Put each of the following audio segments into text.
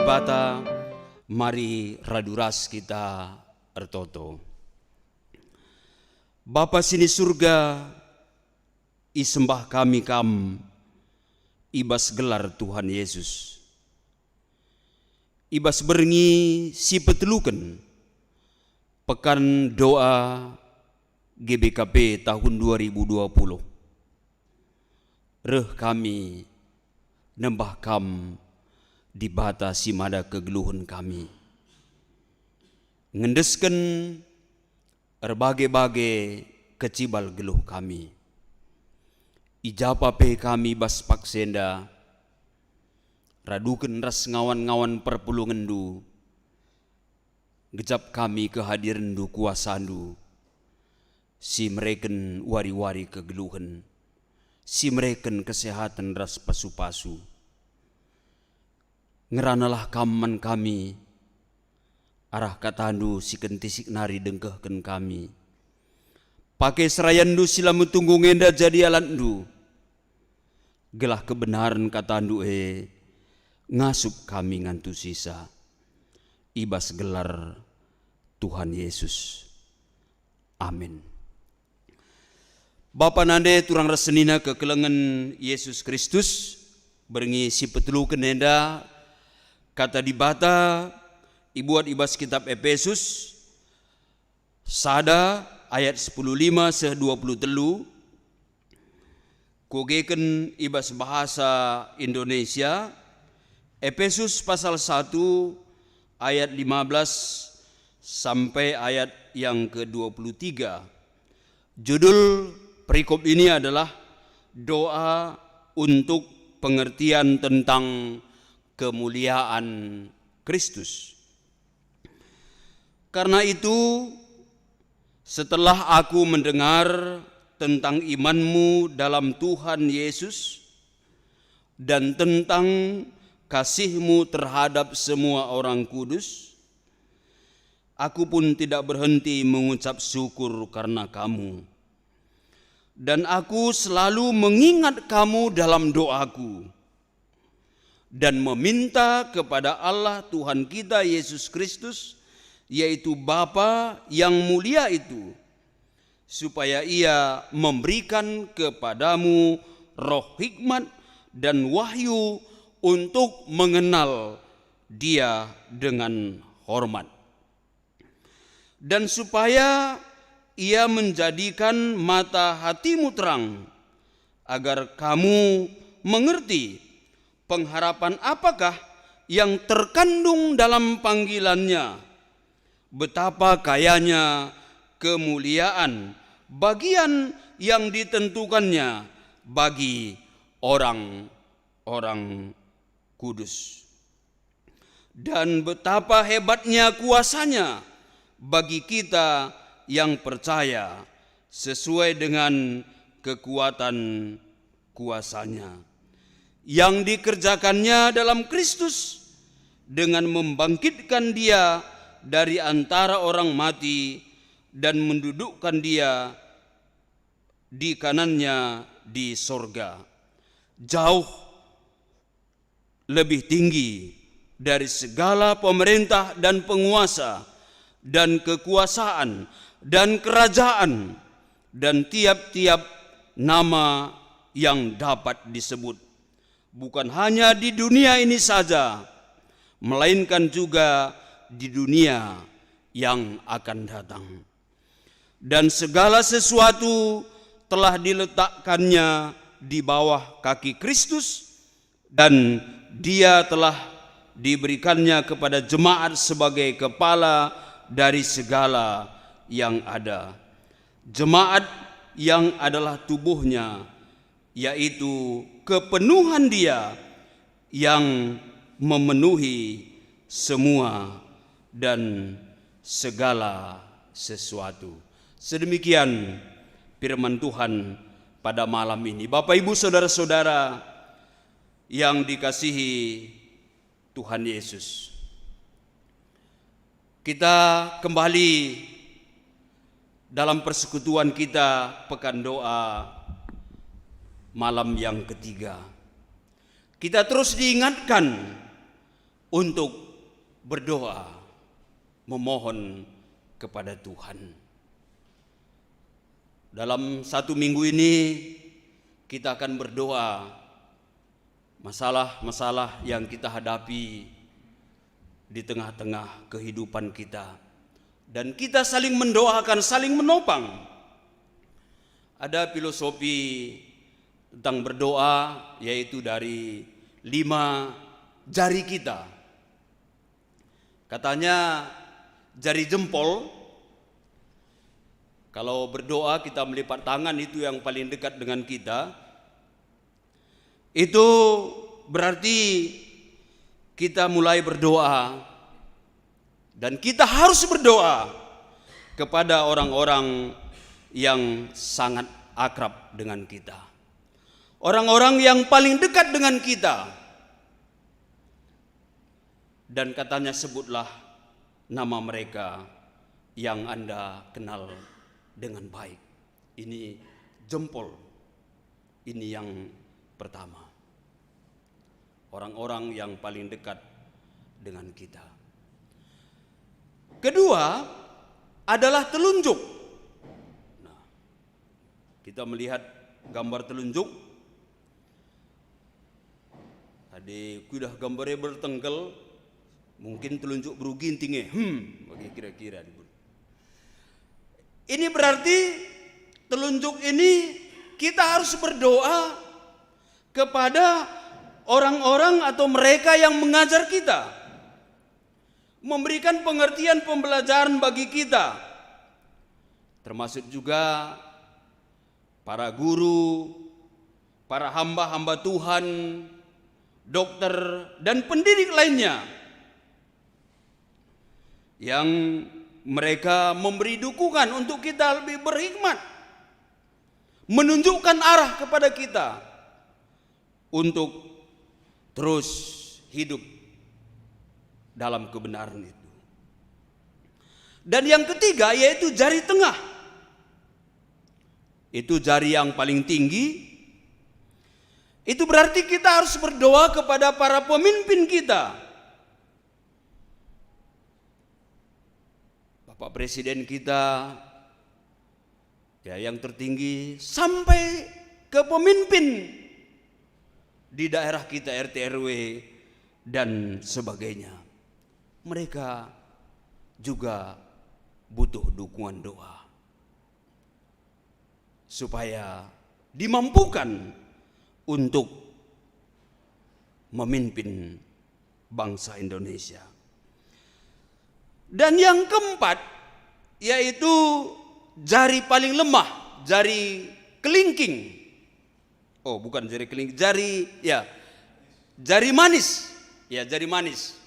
bata, mari raduras kita ertoto. Bapa sini surga, isembah kami ibas gelar Tuhan Yesus. Ibas berengi si peteluken pekan doa GBKP tahun 2020. Reh kami nembah di bata simada kegeluhan kami. Ngendesken berbagai-bagai kecibal geluh kami. Ijapa pe kami bas paksenda, raduken ras ngawan-ngawan perpulungendu, gejap kami kehadirandu kuasandu, si mereken wari-wari kegeluhan, si mereken kesehatan ras pasu-pasu. Ngeranalah kaman kami, arah katandu si kentisik nari dengkehken kami. Pakai serayandu sila metunggu ngenda jadi alandu. Gelah kebenaran katandu ngasup kami ngantu sisa. Ibas gelar Tuhan Yesus. Amin. Bapa nande turang resenina kekelengan Yesus Kristus berengi si petelu kenenda kata di bata ibuat ibas kitab Efesus sada ayat 10:5 se-20 telu kugeken ibas bahasa Indonesia Efesus pasal 1 ayat 15 sampai ayat yang ke-23. Judul perikop ini adalah doa untuk pengertian tentang kemuliaan Kristus. Karena itu, setelah aku mendengar tentang imanmu dalam Tuhan Yesus dan tentang kasihmu terhadap semua orang kudus, aku pun tidak berhenti mengucap syukur karena kamu. Dan aku selalu mengingat kamu dalam doaku dan meminta kepada Allah Tuhan kita Yesus Kristus, yaitu Bapa yang mulia itu, supaya Ia memberikan kepadamu roh hikmat dan wahyu untuk mengenal Dia dengan hormat. Dan supaya Ia menjadikan mata hatimu terang, agar kamu mengerti pengharapan apakah yang terkandung dalam panggilannya, betapa kayanya kemuliaan bagian yang ditentukannya bagi orang-orang kudus, dan betapa hebatnya kuasanya bagi kita yang percaya sesuai dengan kekuatan kuasanya yang dikerjakannya dalam Kristus dengan membangkitkan Dia dari antara orang mati dan mendudukkan Dia di kanannya di sorga, jauh lebih tinggi dari segala pemerintah dan penguasa dan kekuasaan dan kerajaan dan tiap-tiap nama yang dapat disebut, bukan hanya di dunia ini saja, melainkan juga di dunia yang akan datang. Dan segala sesuatu telah diletakkannya di bawah kaki Kristus, dan Dia telah diberikannya kepada jemaat sebagai kepala dari segala yang ada. Jemaat yang adalah tubuhnya, yaitu kepenuhan Dia yang memenuhi semua dan segala sesuatu. Sedemikian firman Tuhan pada malam ini. Bapak Ibu saudara-saudara yang dikasihi Tuhan Yesus, kita kembali dalam persekutuan kita pekan doa malam yang ketiga. Kita terus diingatkan untuk berdoa, memohon kepada Tuhan. Dalam 1 minggu ini kita akan berdoa masalah-masalah yang kita hadapi di tengah-tengah kehidupan kita. Dan kita saling mendoakan, saling menopang. Ada filosofi tentang berdoa, yaitu dari 5 jari kita. Katanya jari jempol, kalau berdoa kita melipat tangan, itu yang paling dekat dengan kita. Itu berarti kita mulai berdoa, dan kita harus berdoa kepada orang-orang yang sangat akrab dengan kita, orang-orang yang paling dekat dengan kita. Dan katanya sebutlah nama mereka yang Anda kenal dengan baik. Ini jempol, ini yang pertama, orang-orang yang paling dekat dengan kita. Kedua adalah telunjuk. Nah, kita melihat gambar telunjuk. Tadi kudah gambarnya bertengkel, mungkin telunjuk berugintingnya, bagi kira-kira. Ini berarti telunjuk ini kita harus berdoa kepada orang-orang atau mereka yang mengajar kita, memberikan pengertian pembelajaran bagi kita, termasuk juga para guru, para hamba-hamba Tuhan, dokter, dan pendidik lainnya, yang mereka memberi dukungan untuk kita lebih berhikmat, menunjukkan arah kepada kita untuk terus hidup dalam kebenaran itu. Dan yang ketiga yaitu jari tengah. Itu jari yang paling tinggi. Itu berarti kita harus berdoa kepada para pemimpin kita. Bapak Presiden kita, ya, yang tertinggi, sampai ke pemimpin di daerah kita, RT RW dan sebagainya. Mereka juga butuh dukungan doa supaya dimampukan untuk memimpin bangsa Indonesia. Dan yang keempat yaitu jari paling lemah, jari kelingking. Oh, bukan jari kelingking, jari manis. Ya, jari manis.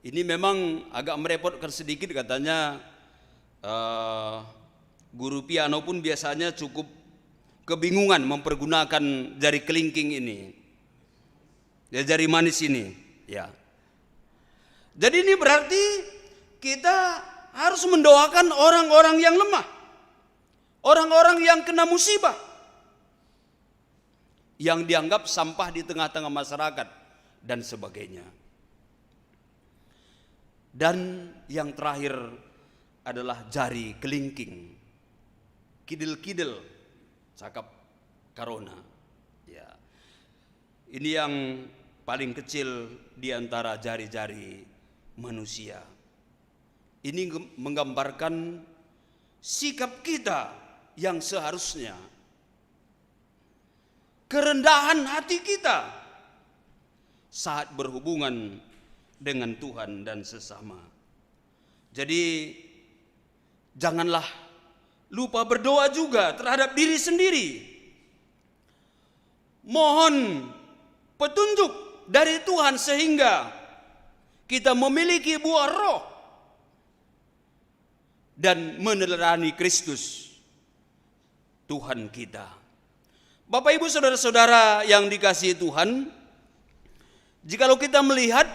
Ini memang agak merepotkan sedikit, katanya guru piano pun biasanya cukup kebingungan mempergunakan jari kelingking ini. Ya, jari manis ini, ya. Jadi ini berarti kita harus mendoakan orang-orang yang lemah, orang-orang yang kena musibah, yang dianggap sampah di tengah-tengah masyarakat dan sebagainya. Dan yang terakhir adalah jari kelingking, kidil-kidil, cakap karona. Ya. Ini yang paling kecil di antara jari-jari manusia. Ini menggambarkan sikap kita yang seharusnya, kerendahan hati kita saat berhubungan dengan Tuhan dan sesama. Jadi janganlah lupa berdoa juga terhadap diri sendiri. Mohon petunjuk dari Tuhan sehingga kita memiliki buah roh dan meneladani Kristus Tuhan kita. Bapak Ibu saudara-saudara yang dikasihi Tuhan, jikalau kita melihat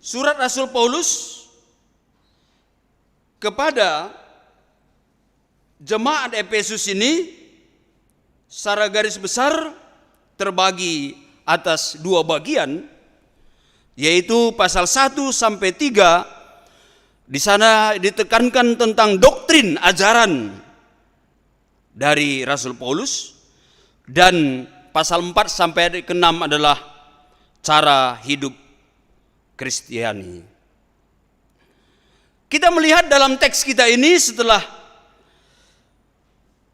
surat Rasul Paulus kepada jemaat Efesus ini secara garis besar terbagi atas 2 bagian. yaitu pasal 1 sampai 3. Di sana ditekankan tentang doktrin ajaran dari Rasul Paulus, dan pasal 4 sampai ke 6 adalah cara hidup Kristiani. Kita melihat dalam teks kita ini, setelah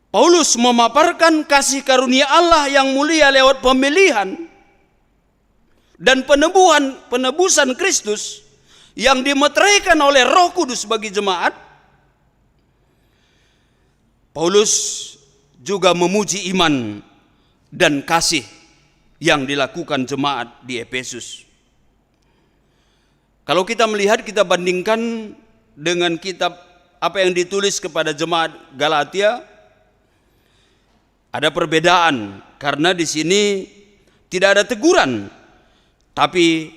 Paulus memaparkan kasih karunia Allah yang mulia lewat pemilihan dan penebusan Kristus yang dimeteraikan oleh Roh Kudus bagi jemaat, Paulus juga memuji iman dan kasih yang dilakukan jemaat di Efesus. Kalau kita melihat, kita bandingkan dengan kitab apa yang ditulis kepada jemaat Galatia, ada perbedaan karena di sini tidak ada teguran, tapi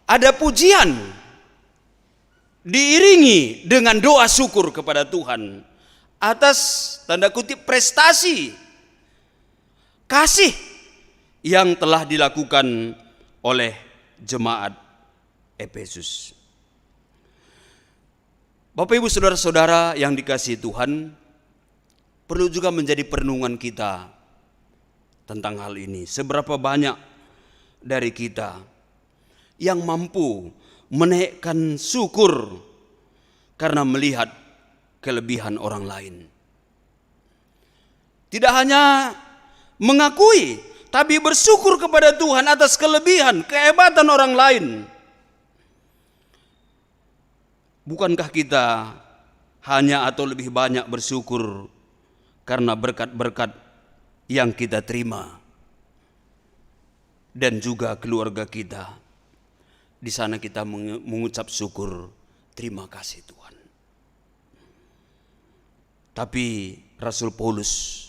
ada pujian diiringi dengan doa syukur kepada Tuhan atas tanda kutip prestasi kasih yang telah dilakukan oleh jemaat Efesus. Bapak Ibu saudara-saudara yang dikasihi Tuhan, perlu juga menjadi perenungan kita tentang hal ini. Seberapa banyak dari kita yang mampu menaikkan syukur karena melihat kelebihan orang lain. Tidak hanya mengakui, tapi bersyukur kepada Tuhan atas kelebihan, kehebatan orang lain. Bukankah kita hanya atau lebih banyak bersyukur karena berkat-berkat yang kita terima dan juga keluarga kita? Di sana kita mengucap syukur, terima kasih Tuhan. Tapi Rasul Paulus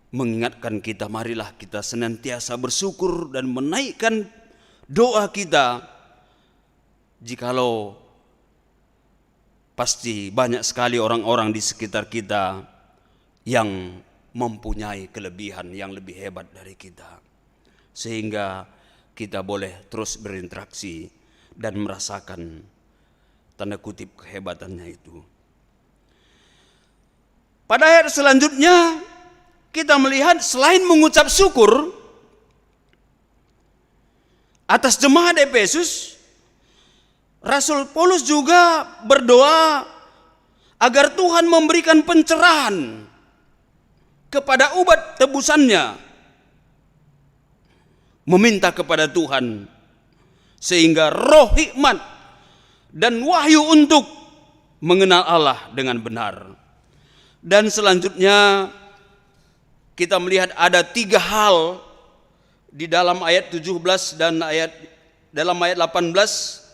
mengingatkan kita, marilah kita senantiasa bersyukur dan menaikkan doa kita. Jikalau pasti banyak sekali orang-orang di sekitar kita yang mempunyai kelebihan yang lebih hebat dari kita, sehingga kita boleh terus berinteraksi dan merasakan tanda kutip kehebatannya itu. Pada ayat selanjutnya kita melihat selain mengucap syukur atas jemaat Efesus, Rasul Paulus juga berdoa agar Tuhan memberikan pencerahan kepada umat tebusannya, meminta kepada Tuhan sehingga roh hikmat dan wahyu untuk mengenal Allah dengan benar. Dan selanjutnya kita melihat ada 3 hal di dalam ayat 17 dan dalam ayat 18.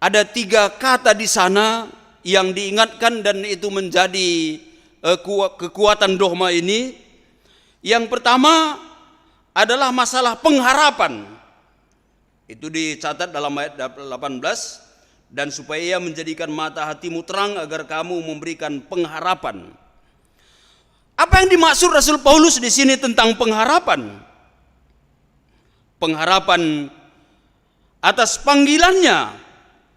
Ada 3 kata di sana yang diingatkan dan itu menjadi kekuatan dogma ini. Yang pertama adalah masalah pengharapan. Itu dicatat dalam ayat 18. Dan supaya ia menjadikan mata hatimu terang agar kamu memberikan pengharapan. Apa yang dimaksud Rasul Paulus di sini tentang pengharapan? Pengharapan atas panggilannya,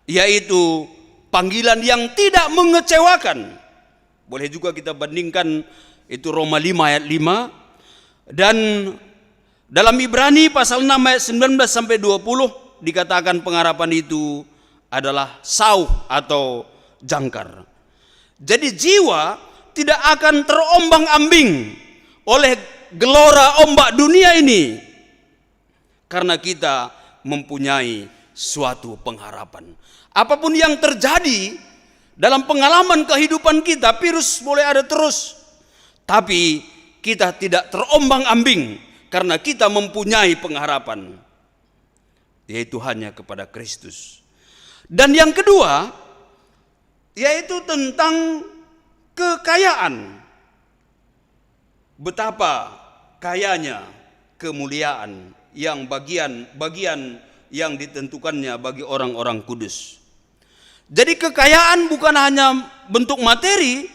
yaitu panggilan yang tidak mengecewakan. Boleh juga kita bandingkan itu Roma 5 ayat 5. Dan dalam Ibrani pasal 6 ayat 19 sampai 20 dikatakan pengharapan itu adalah sauh atau jangkar. Jadi jiwa tidak akan terombang-ambing oleh gelora ombak dunia ini karena kita mempunyai suatu pengharapan. Apapun yang terjadi dalam pengalaman kehidupan kita, virus boleh ada terus, tapi kita tidak terombang-ambing karena kita mempunyai pengharapan, yaitu hanya kepada Kristus. Dan yang kedua, yaitu tentang kekayaan. Betapa kayanya kemuliaan yang bagian yang ditentukannya bagi orang-orang kudus. Jadi kekayaan bukan hanya bentuk materi,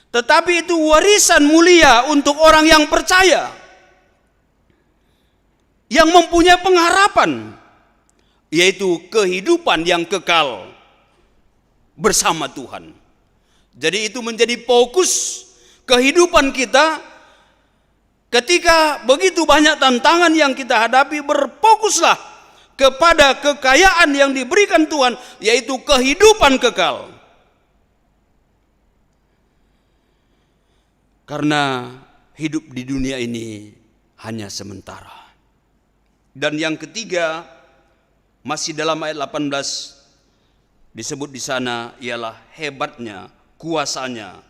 tetapi itu warisan mulia untuk orang yang percaya. yang mempunyai pengharapan, yaitu kehidupan yang kekal bersama Tuhan. Jadi itu menjadi fokus kehidupan kita ketika begitu banyak tantangan yang kita hadapi. Berfokuslah kepada kekayaan yang diberikan Tuhan, yaitu kehidupan kekal. Karena hidup di dunia ini hanya sementara. Dan yang ketiga, masih dalam ayat 18 disebut di sana, ialah hebatnya, kuasanya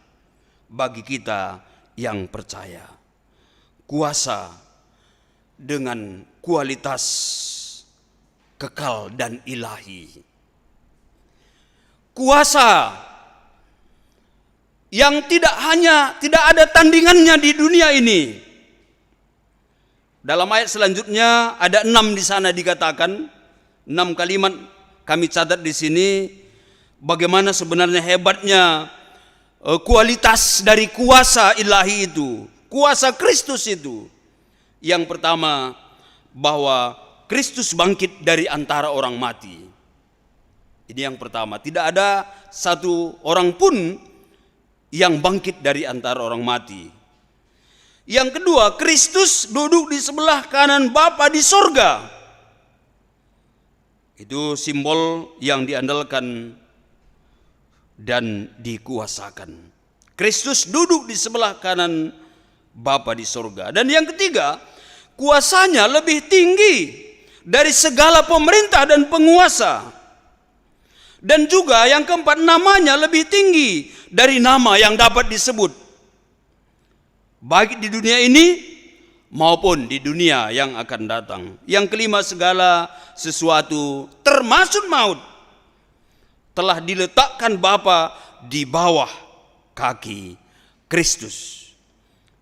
bagi kita yang percaya. Kuasa dengan kualitas kekal dan ilahi. Kuasa yang tidak ada tandingannya di dunia ini. Dalam ayat selanjutnya ada 6 di sana dikatakan, 6 kalimat kami catat di sini, bagaimana sebenarnya hebatnya kualitas dari kuasa ilahi itu, kuasa Kristus itu. Yang pertama, bahwa Kristus bangkit dari antara orang mati. Ini yang pertama, tidak ada satu orang pun yang bangkit dari antara orang mati. Yang kedua, Kristus duduk di sebelah kanan Bapa di sorga. Itu simbol yang diandalkan dan dikuasakan. Kristus duduk di sebelah kanan Bapa di sorga. Dan yang ketiga, kuasanya lebih tinggi dari segala pemerintah dan penguasa. Dan juga yang keempat, namanya lebih tinggi dari nama yang dapat disebut, baik di dunia ini maupun di dunia yang akan datang. Yang kelima, segala sesuatu termasuk maut telah diletakkan Bapa di bawah kaki Kristus.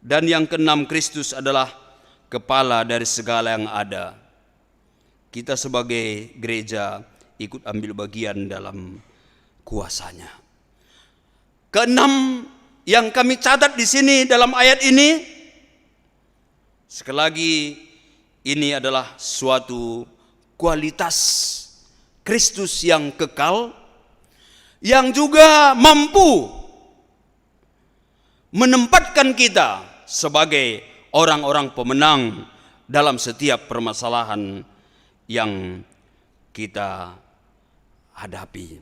Dan yang keenam, Kristus adalah kepala dari segala yang ada. Kita sebagai gereja ikut ambil bagian dalam kuasanya. Keenam yang kami catat di sini dalam ayat ini, sekali lagi, ini adalah suatu kualitas Kristus yang kekal, yang juga mampu menempatkan kita sebagai orang-orang pemenang dalam setiap permasalahan yang kita hadapi.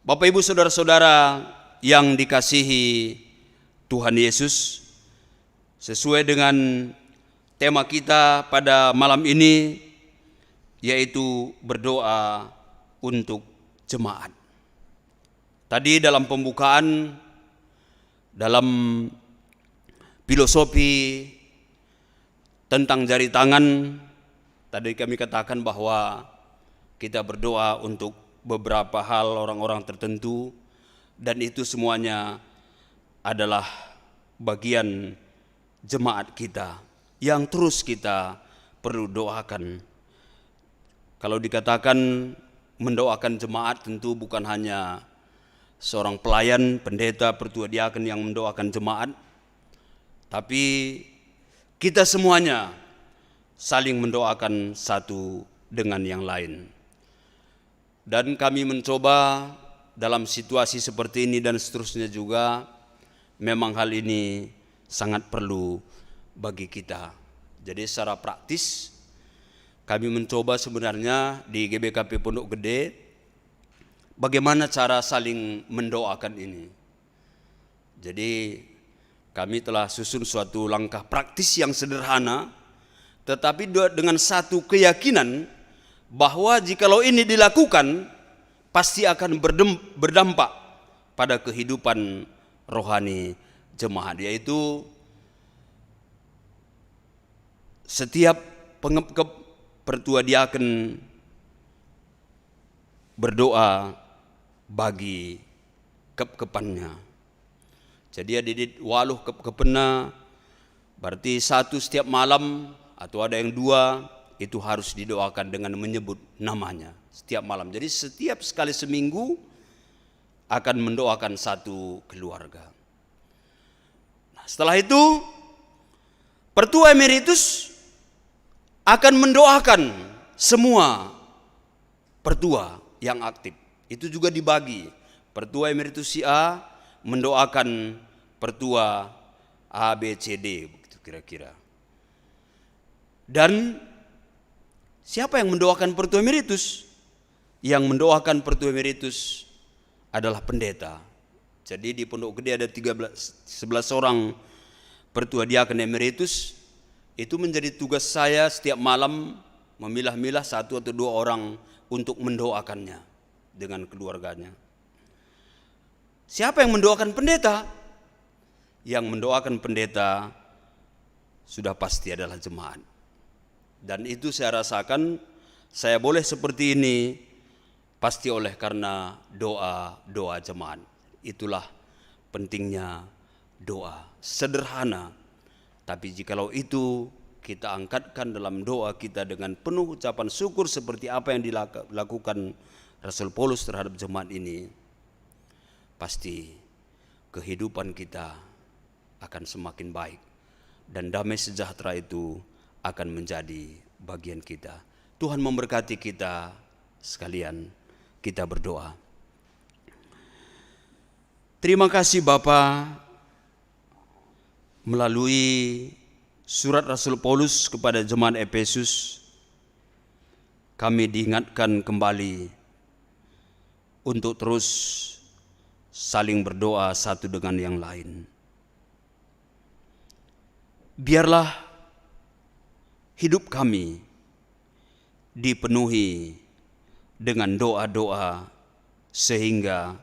Bapak, Ibu, saudara-saudara yang dikasihi Tuhan Yesus, sesuai dengan tema kita pada malam ini, yaitu berdoa untuk jemaat. Tadi dalam pembukaan, dalam filosofi tentang jari tangan, tadi kami katakan bahwa kita berdoa untuk beberapa hal orang-orang tertentu, dan itu semuanya adalah bagian jemaat kita yang terus kita perlu doakan. Kalau dikatakan mendoakan jemaat, tentu bukan hanya seorang pelayan, pendeta, pertua diaken yang mendoakan jemaat, tapi kita semuanya saling mendoakan satu dengan yang lain. Dan kami mencoba dalam situasi seperti ini dan seterusnya juga, memang hal ini sangat perlu bagi kita. Jadi secara praktis kami mencoba sebenarnya di GBKP Pondok Gede, bagaimana cara saling mendoakan ini. Jadi kami telah susun suatu langkah praktis yang sederhana, tetapi dengan satu keyakinan bahwa jikalau ini dilakukan, pasti akan berdampak pada kehidupan rohani jemaat, yaitu setiap pertua diaken berdoa bagi kep-kepannya. Jadi adidit waluh kep-kepena, berarti satu setiap malam, atau ada yang 2, itu harus didoakan dengan menyebut namanya setiap malam. Jadi setiap sekali seminggu akan mendoakan satu keluarga. Nah, setelah itu pertua emeritus akan mendoakan semua pertua yang aktif. Itu juga dibagi. Pertua emeritus si A mendoakan pertua A, B, C, D, begitu kira-kira. Dan siapa yang mendoakan pertua emeritus? Yang mendoakan pertua emeritus adalah pendeta. Jadi di Pondok Gede ada 11 orang pertua diaken emeritus. Itu menjadi tugas saya setiap malam memilah-milah 1 atau 2 orang untuk mendoakannya dengan keluarganya. Siapa yang mendoakan pendeta? Yang mendoakan pendeta sudah pasti adalah jemaat. Dan itu saya rasakan saya boleh seperti ini pasti oleh karena doa jemaat. Itulah pentingnya doa. Sederhana, tapi jikalau itu kita angkatkan dalam doa kita dengan penuh ucapan syukur seperti apa yang dilakukan Rasul Paulus terhadap jemaat ini, pasti kehidupan kita akan semakin baik dan damai sejahtera itu akan menjadi bagian kita. Tuhan memberkati kita sekalian. Kita berdoa. Terima kasih Bapa, melalui surat Rasul Paulus kepada jemaat Efesus, kami diingatkan kembali untuk terus saling berdoa satu dengan yang lain. Biarlah hidup kami dipenuhi dengan doa-doa sehingga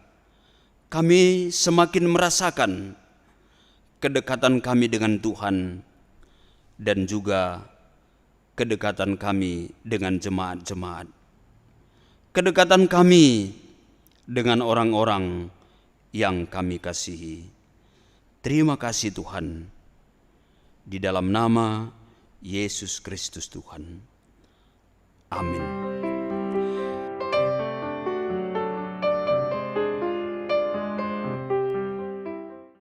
kami semakin merasakan kedekatan kami dengan Tuhan dan juga kedekatan kami dengan jemaat-jemaat. Kedekatan kami dengan orang-orang yang kami kasihi. Terima kasih Tuhan. Di dalam nama Yesus Kristus Tuhan. Amin.